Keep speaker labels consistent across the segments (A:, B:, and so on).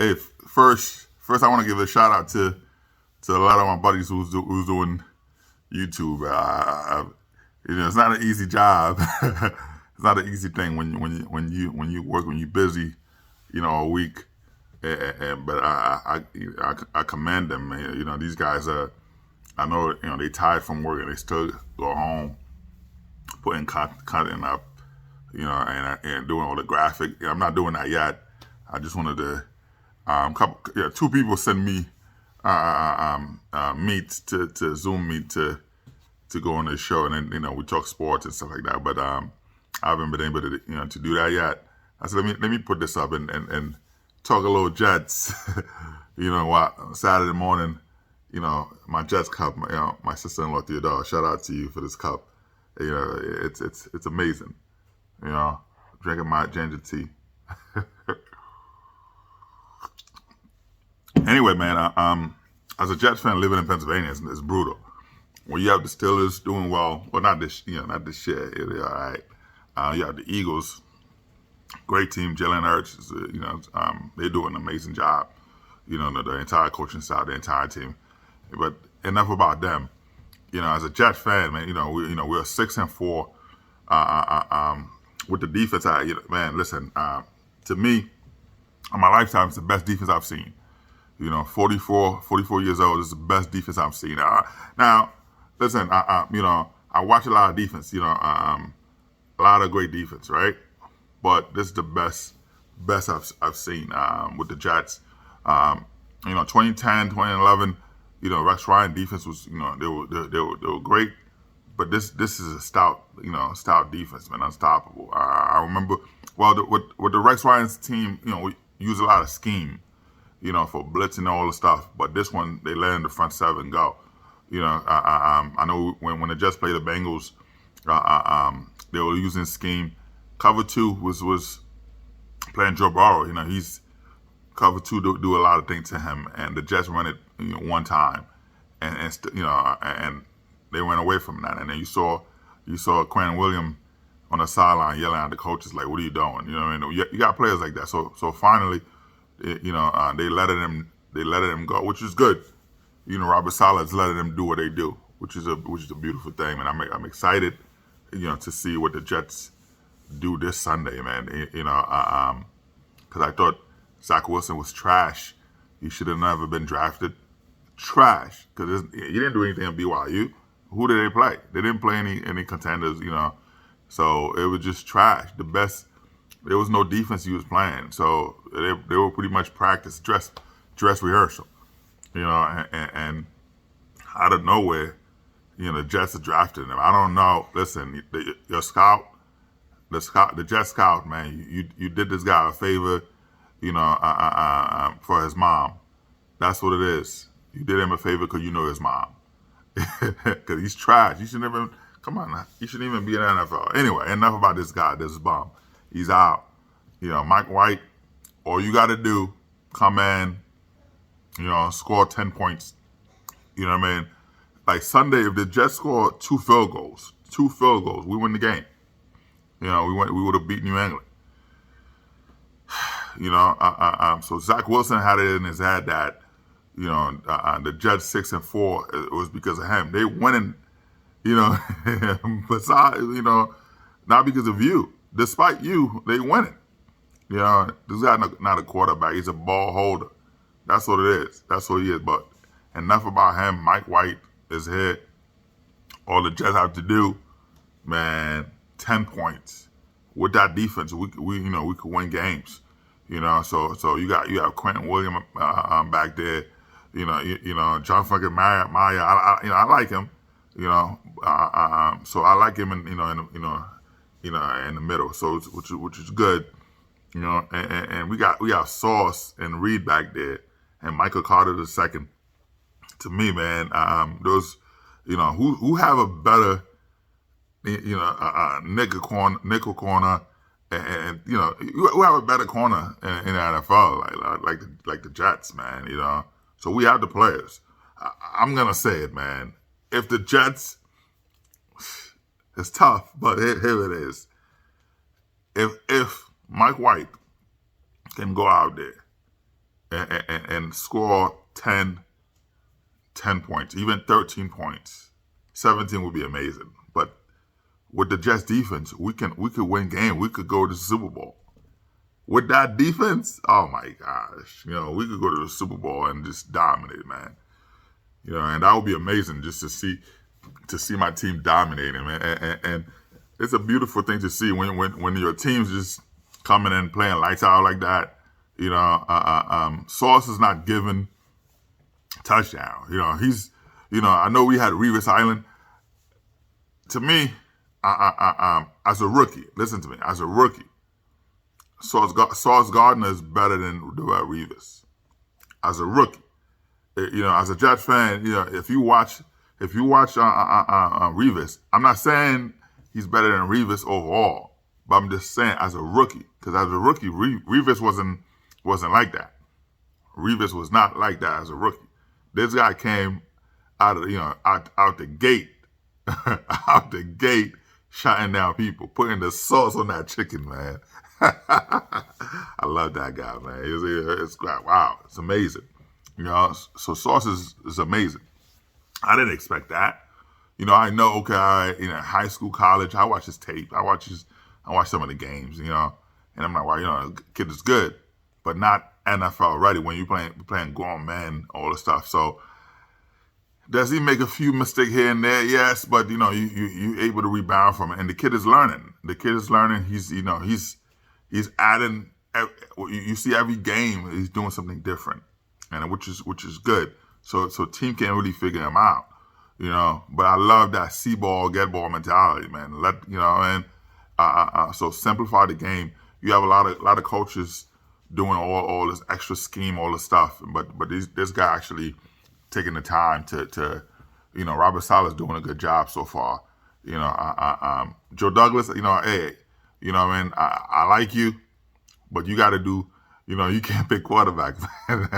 A: Hey, first I want to give a shout out to a lot of my buddies who's doing YouTube. It's not an easy job. It's not an easy thing when you work when you're busy, a week. But I commend them. Man. These guys are. I know they tired from work and they still go home, putting content up, and doing all the graphic. I'm not doing that yet. I just wanted to. Two people send me meet to Zoom meet to go on the show, and then we talk sports and stuff like that. But I haven't been able to to do that yet. I said let me put this up and talk a little Jets. Saturday morning, my Jets cup. My sister-in-law Theodore. Shout out to you for this cup. It's amazing. Drinking my ginger tea. Anyway, man, as a Jets fan living in Pennsylvania, it's brutal. When you have the Steelers doing well, not this year, they're all right. You have the Eagles, great team. Jalen Hurts, they do an amazing job. The entire coaching staff, the entire team. But enough about them. As a Jets fan, man, we're 6-4. With the defense, man, listen, to me, in my lifetime, it's the best defense I've seen. 44 years old is the best defense I've seen. Now, listen, I watch a lot of defense, a lot of great defense, right? But this is the best I've seen with the Jets. 2010, 2011, Rex Ryan defense was, they were great. But this is a stout defense, man, unstoppable. I remember, with the Rex Ryan's team, we use a lot of scheme. For blitz and all the stuff. But this one, they let in the front seven go. I know when the Jets played the Bengals, they were using scheme. Cover two was playing Joe Burrow. He's cover two do a lot of things to him, and the Jets run it one time, and they went away from that. And then you saw Quinn Williams on the sideline yelling at the coaches like, "What are you doing?" You got players like that. So finally. They let him go, which is good. Robert Sala's letting them do what they do, which is a beautiful thing, and I'm excited, to see what the Jets do this Sunday, man. Because I thought Zach Wilson was trash. He should have never been drafted. Trash, because he didn't do anything at BYU. Who did they play? They didn't play any contenders, So it was just trash. There was no defense he was playing, so they were pretty much practice, dress rehearsal, and out of nowhere, the Jets are drafting him. I don't know. Listen, the Jet scout, man, you did this guy a favor, for his mom. That's what it is. You did him a favor because you know his mom, because he's trash. You shouldn't even come on now. You shouldn't even be in the NFL. Anyway, enough about this guy. This is bum. He's out. Mike White, all you got to do, come in, score 10 points. You know what I mean? Like Sunday, if the Jets score two field goals, we win the game. We would have beat New England. So Zach Wilson had it in his head that, the Jets 6-4, it was because of him. They winning, besides, not because of you. Despite you, they winning. This guy's not a quarterback. He's a ball holder. That's what it is. That's what he is. But enough about him. Mike White is here. All the Jets have to do, man, 10 points. With that defense, we could win games. So you have Quentin Williams back there. John fucking Maya. I like him. So I like him in the middle. So which is good. And we got Sauce and Reed back there, and Michael Carter II. To me, man, those, who have a better, nickel corner, and who have a better corner in the NFL, like the Jets, man. So we have the players. I'm gonna say it, man. If the Jets, it's tough, but here it is. If Mike White can go out there and score 10 points, even 13 points. 17 would be amazing. But with the Jets defense, we could win game. We could go to the Super Bowl. With that defense, oh my gosh, we could go to the Super Bowl and just dominate, man. And that would be amazing just to see my team dominating, man. And it's a beautiful thing to see when your team's just coming in playing lights out like that. Sauce is not giving touchdown. He's, I know we had Revis Island. To me, as a rookie, listen to me, as a rookie, Sauce Gardner is better than Revis. As a rookie, as a Jets fan, if you watch Revis, I'm not saying he's better than Revis overall, but I'm just saying as a rookie, because as a rookie, Revis wasn't like that. Revis was not like that as a rookie. This guy came out of out the gate, out the gate, shutting down people, putting the sauce on that chicken, man. I love that guy, man. It's wow, it's amazing. So Sauce is amazing. I didn't expect that. I know, okay, high school, college, I watch his tape. I watch some of the games, and I'm like, wow, the kid is good, but not NFL ready when you're playing grown men, all the stuff. So does he make a few mistakes here and there? Yes, but you able to rebound from it, and the kid is learning. He's adding. You see every game he's doing something different, and which is good. So team can't really figure him out, But I love that see ball, get ball mentality, man. So simplify the game. You have a lot of coaches doing all this extra scheme, all this stuff, but this guy actually taking the time to Robert Saleh's doing a good job so far. Joe Douglas, hey, I like you, but you got to do. You can't pick quarterback, man.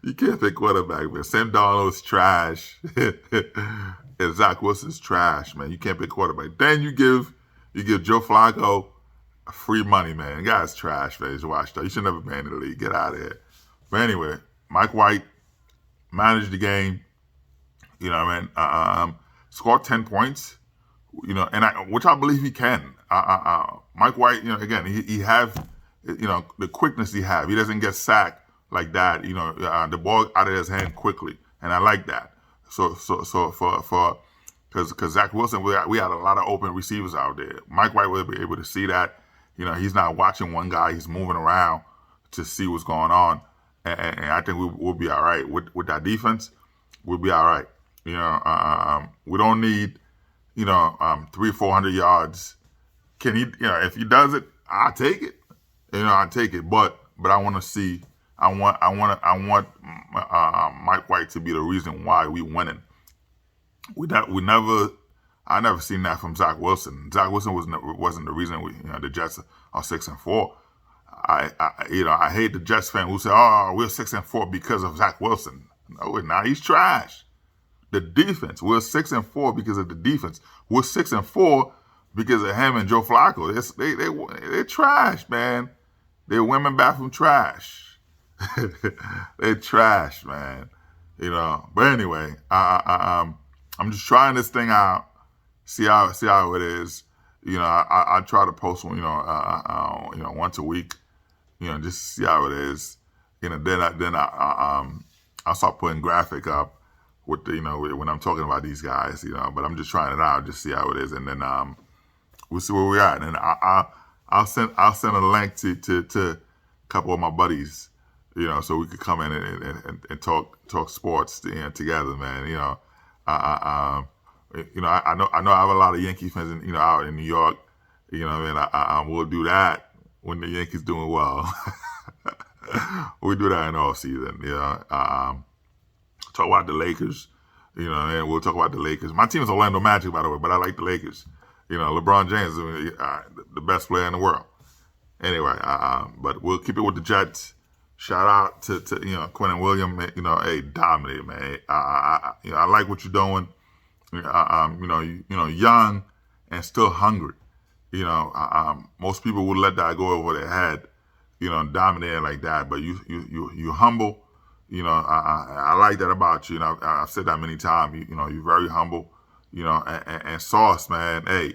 A: You can't pick quarterback, man. Sam Darnold's trash. And Zach Wilson's trash, man. You can't pick quarterback. Then you give Joe Flacco free money, man. The guy's trash, man. He's washed up. You should never be in the league. Get out of here. But anyway, Mike White managed the game. Scored 10 points. Which I believe he can. Mike White, again, he have. The quickness he have. He doesn't get sacked like that. The ball out of his hand quickly, and I like that. So because Zach Wilson, we had a lot of open receivers out there. Mike White will be able to see that. He's not watching one guy. He's moving around to see what's going on, and I think we'll be all right with that defense. We'll be all right. We don't need 300-400 yards. Can he? If he does it, I'll take it. I take it, but I want to see. I want Mike White to be the reason why we winning. I never seen that from Zach Wilson. Zach Wilson wasn't the reason the Jets are 6-4. I hate the Jets fan who say, "Oh, we're 6-4 because of Zach Wilson." No, we're not. He's trash. The defense. We're 6-4 because of the defense. We're 6-4 because of him and Joe Flacco. They're trash, man. They're women bathroom trash. They're trash, man. But anyway, I'm just trying this thing out, see how it is. I try to post one, once a week, just see how it is. Then I'll start putting graphic up with when I'm talking about these guys, But I'm just trying it out, just see how it is, and then we'll see where we're at, and I'll send a link to a couple of my buddies, so we could come in and talk sports together, man. I know I have a lot of Yankee fans, out in New York. We'll do that when the Yankees doing well. We do that in off season. Talk about the Lakers. And we'll talk about the Lakers. My team is Orlando Magic, by the way, but I like the Lakers. LeBron James is the best player in the world. Anyway, but we'll keep it with the Jets. Shout out to Quentin Williams. Hey, dominated, man. I like what you're doing. Young and still hungry. Most people would let that go over their head. dominating like that. But you humble. I like that about you. I've said that many times. You're very humble. And Sauce, man. Hey,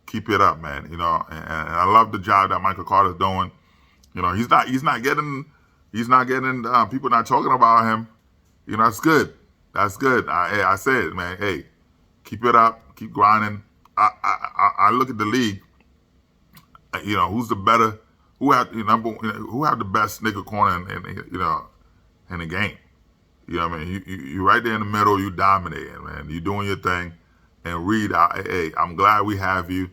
A: keep it up, man. And I love the job that Michael Carter's doing. He's not getting people not talking about him. That's good. That's good. I said, man. Hey, keep it up. Keep grinding. I look at the league. Who's the better? Who have the best nickel corner in the game? You know what I mean? You right there in the middle. You dominating, man. You doing your thing. And Reed, hey, I'm glad we have you.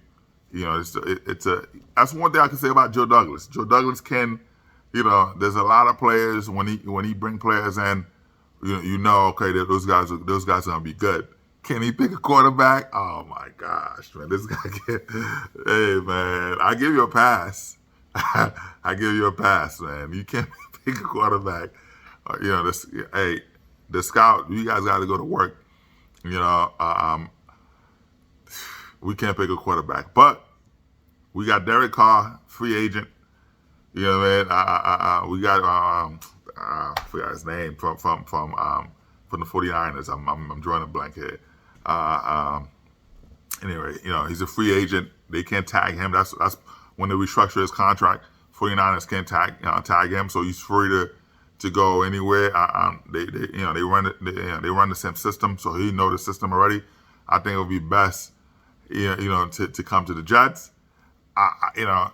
A: That's one thing I can say about Joe Douglas. Joe Douglas can, there's a lot of players when he bring players in, okay, those guys are gonna be good. Can he pick a quarterback? Oh my gosh, man, this guy can. Hey man, I give you a pass. I give you a pass, man. You can't pick a quarterback. The scout, you guys got to go to work. We can't pick a quarterback, but we got Derek Carr, free agent. You know what I mean? We got I forgot his name from the 49ers. I'm drawing a blank here. Anyway, he's a free agent. They can't tag him. That's when they restructure his contract. 49ers can't tag him, so he's free to go anywhere. They run the same system, so he knows the system already. I think it would be best, to come to the Jets.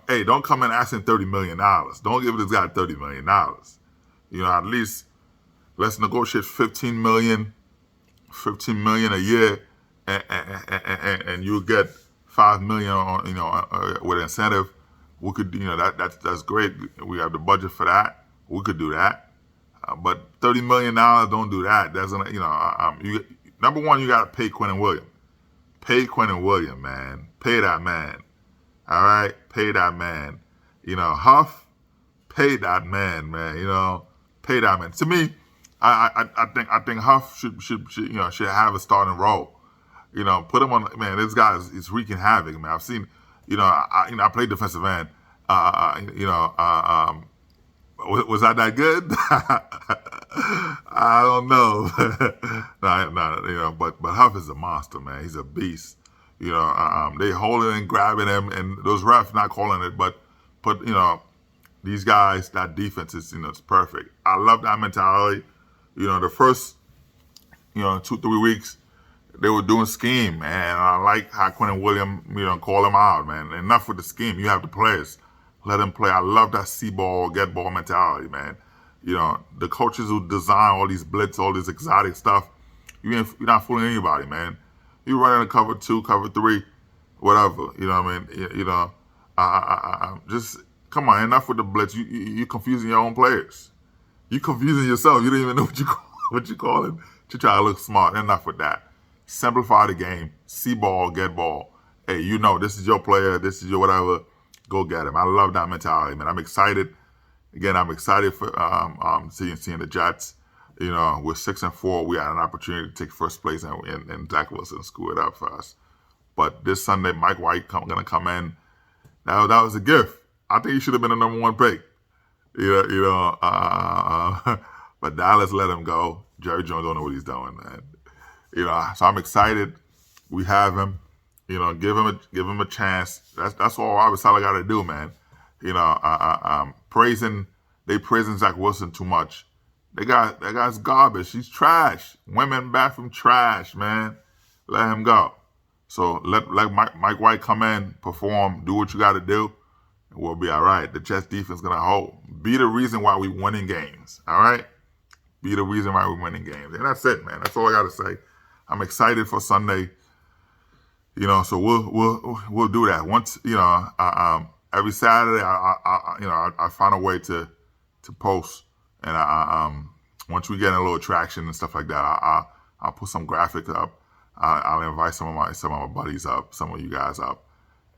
A: Hey, don't come in asking $30 million. Don't give this guy $30 million. At least let's negotiate $15 million a year, and you'll get $5 million on, with incentive. We could, that's great. We have the budget for that. We could do that. But $30 million, don't do that. That's number one, you got to pay Quinnen Williams. Pay Quinnen Williams, man. Pay that man. All right, pay that man. Huff, pay that man, man. Pay that man. To me, I think Huff should have a starting role. Put him on. Man, this guy is wreaking havoc, man. I've seen. I played defensive end. Was I that good? I don't know. No, but Huff is a monster, man. He's a beast. They holding and grabbing him, and those refs not calling it, but these guys, that defense is it's perfect. I love that mentality. The first 2-3 weeks they were doing scheme, man. I like how Quinnen Williams call him out, man. Enough with the scheme. You have the players. Let them play. I love that see ball, get ball mentality, man. The coaches who design all these blitz, all this exotic stuff, you're not fooling anybody, man. You running a cover 2, cover 3, whatever. You know what I mean? Just come on. Enough with the blitz. You're confusing your own players. You're confusing yourself. You don't even know what you call it. You try to look smart. Enough with that. Simplify the game. See ball, get ball. Hey, this is your player. This is your whatever. Go get him. I love that mentality, man. I'm excited. Again, I'm excited for seeing the Jets. We're 6-4. We had an opportunity to take first place, and Zach Wilson screw it up for us. But this Sunday, Mike White gonna come in. That was a gift. I think he should have been the number 1 pick. But Dallas let him go. Jerry Jones don't know what he's doing, man. So I'm excited. We have him. Give him a chance. That's all Robert Saleh got to do, man. They praising Zach Wilson too much. That guy's garbage. He's trash. Women back from trash, man. Let him go. So let Mike White come in, perform, do what you got to do, and we'll be all right. The Jets defense gonna hold. Be the reason why we winning games. All right. Be the reason why we're winning games, and that's it, man. That's all I got to say. I'm excited for Sunday. So we'll do that. Once every Saturday I find a way to post, and once we get a little traction and stuff like that, I'll put some graphics up. I'll invite some of my buddies up, some of you guys up,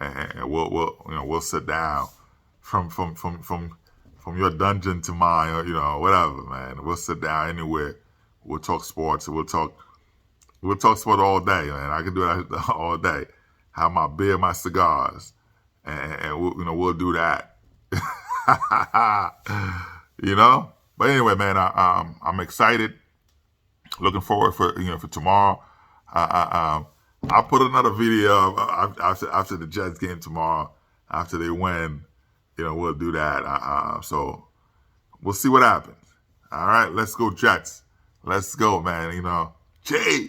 A: and we'll sit down from your dungeon to mine, or whatever, man. We'll sit down anywhere. We'll talk sports. We'll talk sport all day, man. I can do that all day. Have my beer, my cigars, and we'll, we'll do that. But anyway, man, I'm excited. Looking forward for tomorrow. I'll put another video after the Jets game tomorrow. After they win, we'll do that. So we'll see what happens. All right, let's go Jets. Let's go, man. Jets.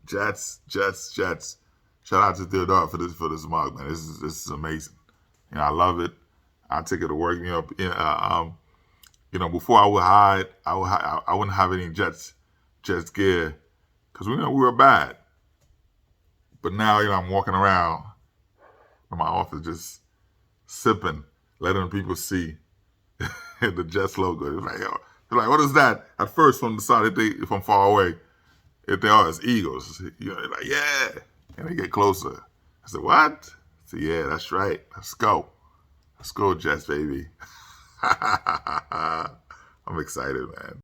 A: Jets. Shout out to Theodore for this mug, man. This is amazing. I love it. I take it to work. Before I would hide, I wouldn't have any Jets gear because we were bad. But now I'm walking around in my office just sipping, letting people see the Jets logo. It's like, they're like, what is that? At first, from the side, from far away, if they are, it's Eagles. They're like, yeah. And they get closer. I said, what? I said, yeah, that's right. Let's go. Let's go, Jets, baby. I'm excited, man.